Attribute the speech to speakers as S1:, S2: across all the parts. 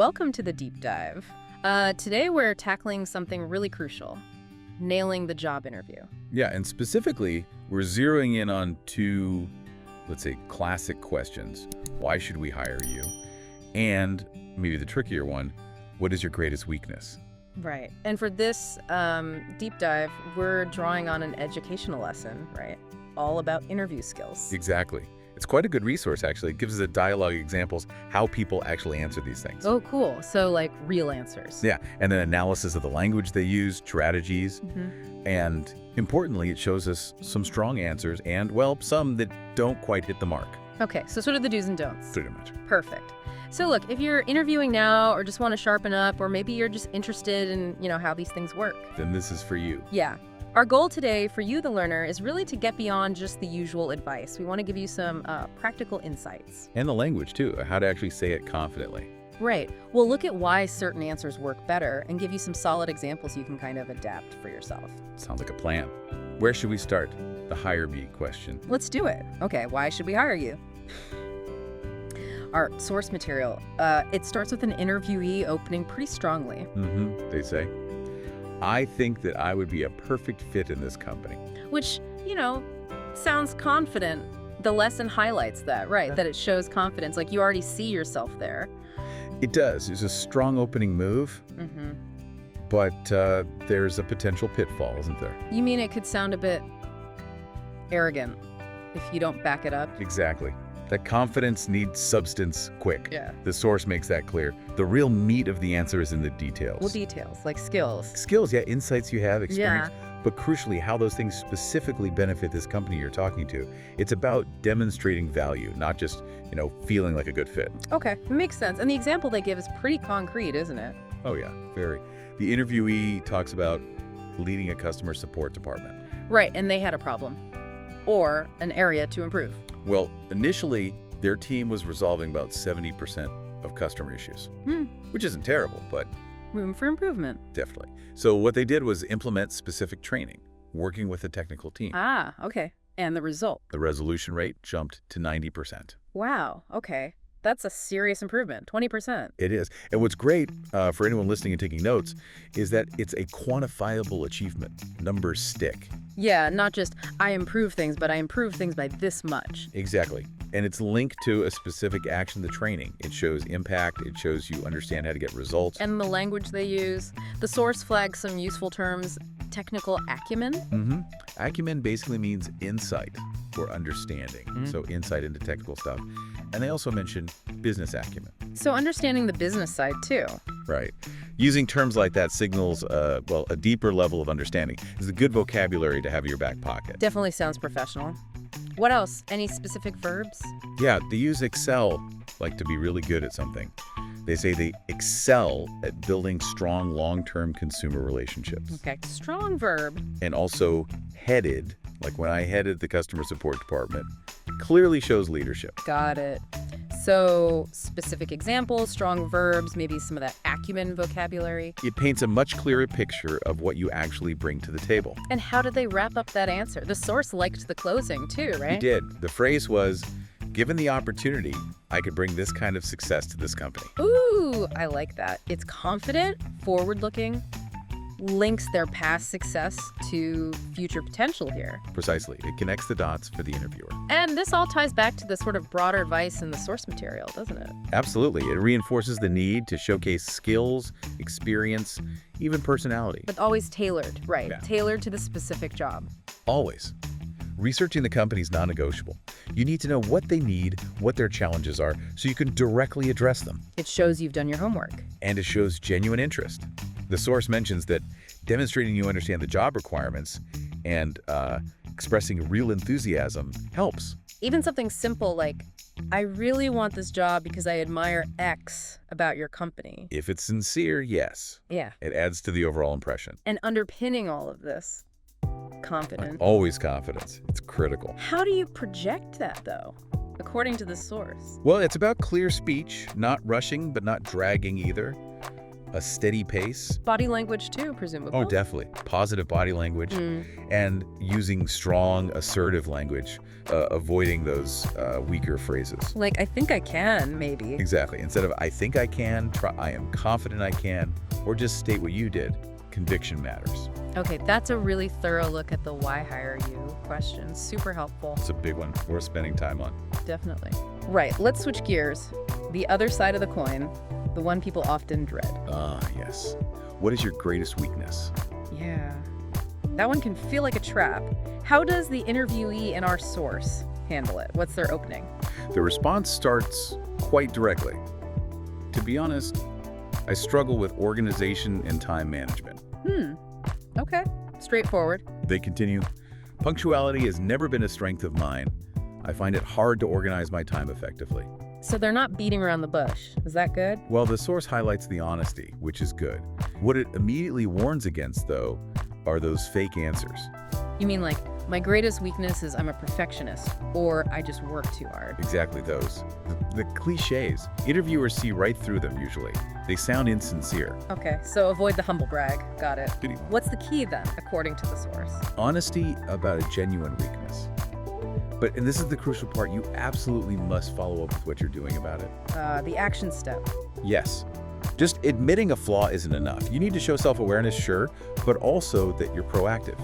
S1: welcome to the deep dive. Today we're tackling something really crucial, nailing the job interview.
S2: Yeah, and specifically, we're zeroing in on two, let's say, classic questions. Why should we hire you? And maybe the trickier one, what is your greatest weakness?
S1: Right. And for this deep dive, we're drawing on an educational lesson, right? All about interview skills.
S2: Exactly. It's quite a good resource, actually. It gives us a dialogue examples how people actually answer these things.
S1: Oh, cool. So like real answers.
S2: Yeah, and then analysis of the language they use, strategies, and importantly, it shows us some strong answers and, well, some that don't quite hit the mark.
S1: Okay, so sort of the do's and don'ts.
S2: Pretty much.
S1: Perfect. So look, if you're interviewing now or just want to sharpen up, or maybe you're just interested in, how these things work.
S2: Then this is for you.
S1: Yeah. Our goal today for you, the learner, is really to get beyond just the usual advice. We want to give you some practical insights.
S2: And the language, too, how to actually say it confidently.
S1: Right. We'll look at why certain answers work better and give you some solid examples you can kind of adapt for yourself.
S2: Sounds like a plan. Where should we start? The hire me question.
S1: Let's do it. Okay, why should we hire you? Our source material, it starts with an interviewee opening pretty strongly.
S2: They say, I think that I would be a perfect fit in this company.
S1: Which, sounds confident. The lesson highlights that, right? That it shows confidence, like you already see yourself there.
S2: It does. It's a strong opening move, but there's a potential pitfall, isn't there?
S1: You mean it could sound a bit arrogant if you don't back it up?
S2: Exactly. That confidence needs substance quick.
S1: Yeah.
S2: The source makes that clear. The real meat of the answer is in the details.
S1: Well, details, like skills.
S2: Skills, yeah, insights you have, experience. Yeah. But crucially, how those things specifically benefit this company you're talking to. It's about demonstrating value, not just, feeling like a good fit.
S1: Okay, it makes sense. And the example they give is pretty concrete, isn't it?
S2: Oh, yeah, very. The interviewee talks about leading a customer support department.
S1: Right, and they had a problem. Or an area to improve.
S2: Well, initially, their team was resolving about 70% of customer issues, which isn't terrible, but
S1: room for improvement.
S2: Definitely. So what they did was implement specific training, working with a technical team.
S1: Ah, okay. And the result?
S2: The resolution rate jumped to 90%.
S1: Wow, okay. That's a serious improvement, 20%.
S2: It is. And what's great for anyone listening and taking notes is that it's a quantifiable achievement. Numbers stick.
S1: Yeah, not just I improve things, but I improve things by this much.
S2: Exactly. And it's linked to a specific action, the training. It shows impact. It shows you understand how to get results.
S1: And the language they use. The source flags some useful terms. Technical acumen?
S2: Acumen basically means insight or understanding. So insight into technical stuff. And they also mention business acumen.
S1: So understanding the business side, too.
S2: Right. Using terms like that signals, a deeper level of understanding. It's a good vocabulary to have in your back pocket.
S1: Definitely sounds professional. What else? Any specific verbs?
S2: Yeah, they use excel, like to be really good at something. They say they excel at building strong long-term consumer relationships.
S1: Okay, strong verb.
S2: And also headed, like when I headed the customer support department, clearly shows leadership.
S1: Got it. So specific examples, strong verbs, maybe some of that acumen vocabulary.
S2: It paints a much clearer picture of what you actually bring to the table.
S1: And how did they wrap up that answer? The source liked the closing too, right?
S2: He did. The phrase was, given the opportunity, I could bring this kind of success to this company.
S1: Ooh, I like that. It's confident, forward-looking, links their past success to future potential here.
S2: Precisely. It connects the dots for the interviewer.
S1: And this all ties back to the sort of broader advice in the source material, doesn't it?
S2: Absolutely. It reinforces the need to showcase skills, experience, even personality.
S1: But always tailored, right?
S2: Yeah.
S1: Tailored to the specific job.
S2: Always. Researching the company is non-negotiable. You need to know what they need, what their challenges are, so you can directly address them.
S1: It shows you've done your homework.
S2: And it shows genuine interest. The source mentions that demonstrating you understand the job requirements and expressing real enthusiasm helps.
S1: Even something simple like, I really want this job because I admire X about your company.
S2: If it's sincere, yes.
S1: Yeah.
S2: It adds to the overall impression.
S1: And underpinning all of this, confidence.
S2: Always confidence. It's critical.
S1: How do you project that, though, according to the source?
S2: Well, it's about clear speech, not rushing, but not dragging either. a steady pace.
S1: Body language too, presumably.
S2: Oh, definitely. Positive body language and using strong, assertive language, avoiding those weaker phrases.
S1: Like, I think I can, maybe.
S2: Exactly. Instead of I think I can, try I am confident I can, or just state what you did. Conviction matters.
S1: Okay, that's a really thorough look at the why hire you question. Super helpful.
S2: It's a big one worth spending time on.
S1: Definitely. Right, let's switch gears. The other side of the coin, the one people often dread.
S2: Yes. What is your greatest weakness?
S1: Yeah. That one can feel like a trap. How does the interviewee in our source handle it? What's their opening?
S2: The response starts quite directly. To be honest, I struggle with organization and time management.
S1: Okay. Straightforward.
S2: They continue, punctuality has never been a strength of mine. I find it hard to organize my time effectively.
S1: So they're not beating around the bush. Is that good?
S2: Well, the source highlights the honesty, which is good. What it immediately warns against, though, are those fake answers.
S1: You mean like, my greatest weakness is I'm a perfectionist, or I just work too hard.
S2: Exactly those. The cliches. Interviewers see right through them usually. They sound insincere.
S1: Okay, so avoid the humble brag. Got it.
S2: Good.
S1: What's the key then, according to the source?
S2: Honesty about a genuine weakness. And this is the crucial part, you absolutely must follow up with what you're doing about it.
S1: The action step.
S2: Yes. Just admitting a flaw isn't enough. You need to show self-awareness, sure, but also that you're proactive,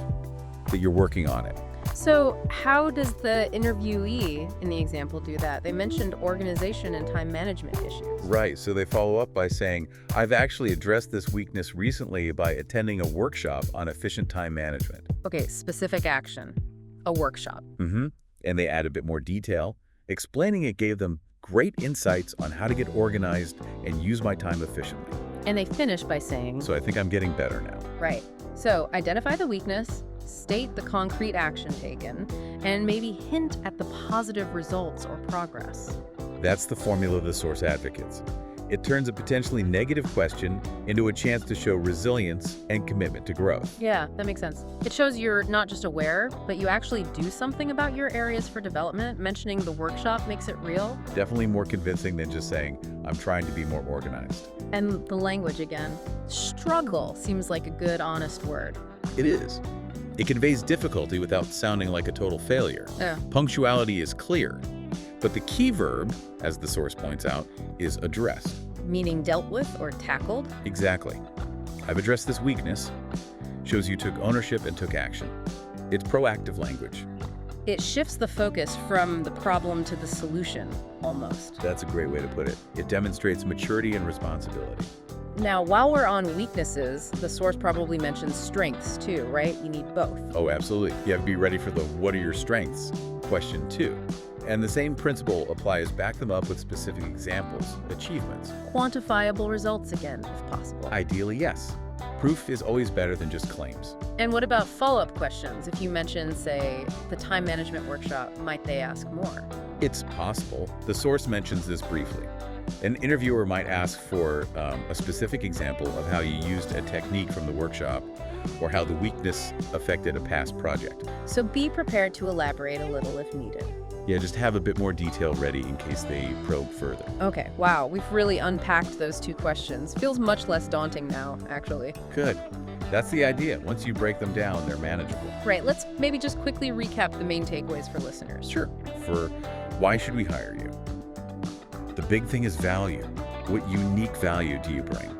S2: that you're working on it.
S1: So how does the interviewee in the example do that? They mentioned organization and time management issues.
S2: Right, so they follow up by saying, I've actually addressed this weakness recently by attending a workshop on efficient time management.
S1: Okay, specific action. A workshop.
S2: And they add a bit more detail, explaining it gave them great insights on how to get organized and use my time efficiently.
S1: And they finish by saying,
S2: So I think I'm getting better now.
S1: Right. So identify the weakness, state the concrete action taken, and maybe hint at the positive results or progress.
S2: That's the formula of the source advocates. It turns a potentially negative question into a chance to show resilience and commitment to growth.
S1: Yeah, that makes sense. It shows you're not just aware, but you actually do something about your areas for development. Mentioning the workshop makes it real.
S2: Definitely more convincing than just saying, I'm trying to be more organized.
S1: And the language again. Struggle seems like a good, honest word.
S2: It is. It conveys difficulty without sounding like a total failure.
S1: Yeah.
S2: Punctuality is clear. But the key verb, as the source points out, is addressed.
S1: Meaning dealt with or tackled?
S2: Exactly. I've addressed this weakness. Shows you took ownership and took action. It's proactive language.
S1: It shifts the focus from the problem to the solution, almost.
S2: That's a great way to put it. It demonstrates maturity and responsibility.
S1: Now, while we're on weaknesses, the source probably mentions strengths too, right? You need both.
S2: Oh, absolutely. You have to be ready for the what are your strengths question too. And the same principle applies, back them up with specific examples, achievements.
S1: Quantifiable results again, if possible.
S2: Ideally, yes. Proof is always better than just claims.
S1: And what about follow-up questions? If you mention, say, the time management workshop, might they ask more?
S2: It's possible. The source mentions this briefly. An interviewer might ask for a specific example of how you used a technique from the workshop or how the weakness affected a past project.
S1: So be prepared to elaborate a little if needed.
S2: Yeah, just have a bit more detail ready in case they probe further.
S1: Okay, wow, we've really unpacked those two questions. Feels much less daunting now, actually.
S2: Good. That's the idea. Once you break them down, they're manageable.
S1: Right, let's maybe just quickly recap the main takeaways for listeners.
S2: Sure. For why should we hire you? The big thing is value. What unique value do you bring?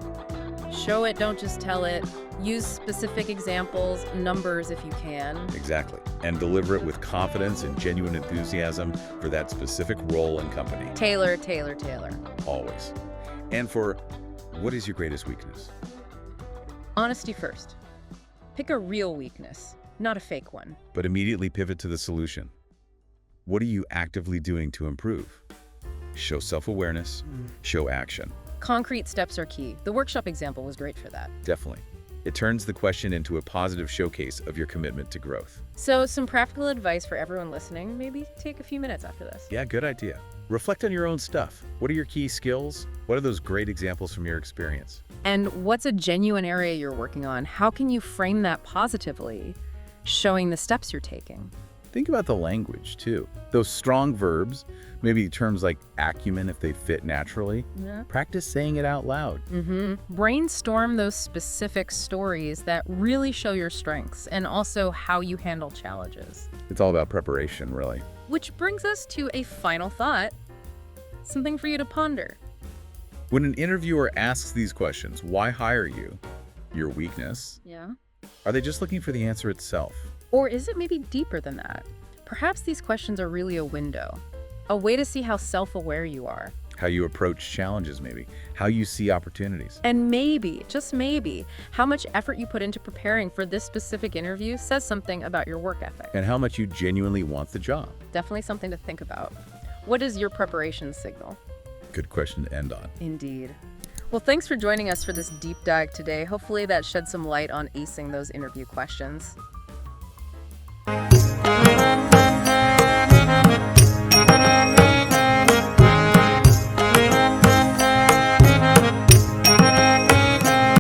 S1: Show it, don't just tell it. Use specific examples, numbers if you can.
S2: Exactly. And deliver it with confidence and genuine enthusiasm for that specific role and company.
S1: Tailor, tailor, tailor.
S2: Always. And for what is your greatest weakness?
S1: Honesty first. Pick a real weakness, not a fake one.
S2: But immediately pivot to the solution. What are you actively doing to improve? Show self-awareness, show action.
S1: Concrete steps are key. The workshop example was great for that.
S2: Definitely. It turns the question into a positive showcase of your commitment to growth.
S1: So some practical advice for everyone listening. Maybe take a few minutes after this.
S2: Yeah, good idea. Reflect on your own stuff. What are your key skills? What are those great examples from your experience?
S1: And what's a genuine area you're working on? How can you frame that positively, showing the steps you're taking?
S2: Think about the language, too. Those strong verbs, maybe terms like acumen if they fit naturally.
S1: Yeah.
S2: Practice saying it out loud.
S1: Brainstorm those specific stories that really show your strengths and also how you handle challenges.
S2: It's all about preparation, really.
S1: Which brings us to a final thought, something for you to ponder.
S2: When an interviewer asks these questions, why hire you? Your weakness?
S1: Yeah.
S2: Are they just looking for the answer itself?
S1: Or is it maybe deeper than that? Perhaps these questions are really a window, a way to see how self-aware you are.
S2: How you approach challenges, maybe. How you see opportunities.
S1: And maybe, just maybe, how much effort you put into preparing for this specific interview says something about your work ethic.
S2: And how much you genuinely want the job.
S1: Definitely something to think about. What is your preparation signal?
S2: Good question to end on.
S1: Indeed. Well, thanks for joining us for this deep dive today. Hopefully that shed some light on acing those interview questions.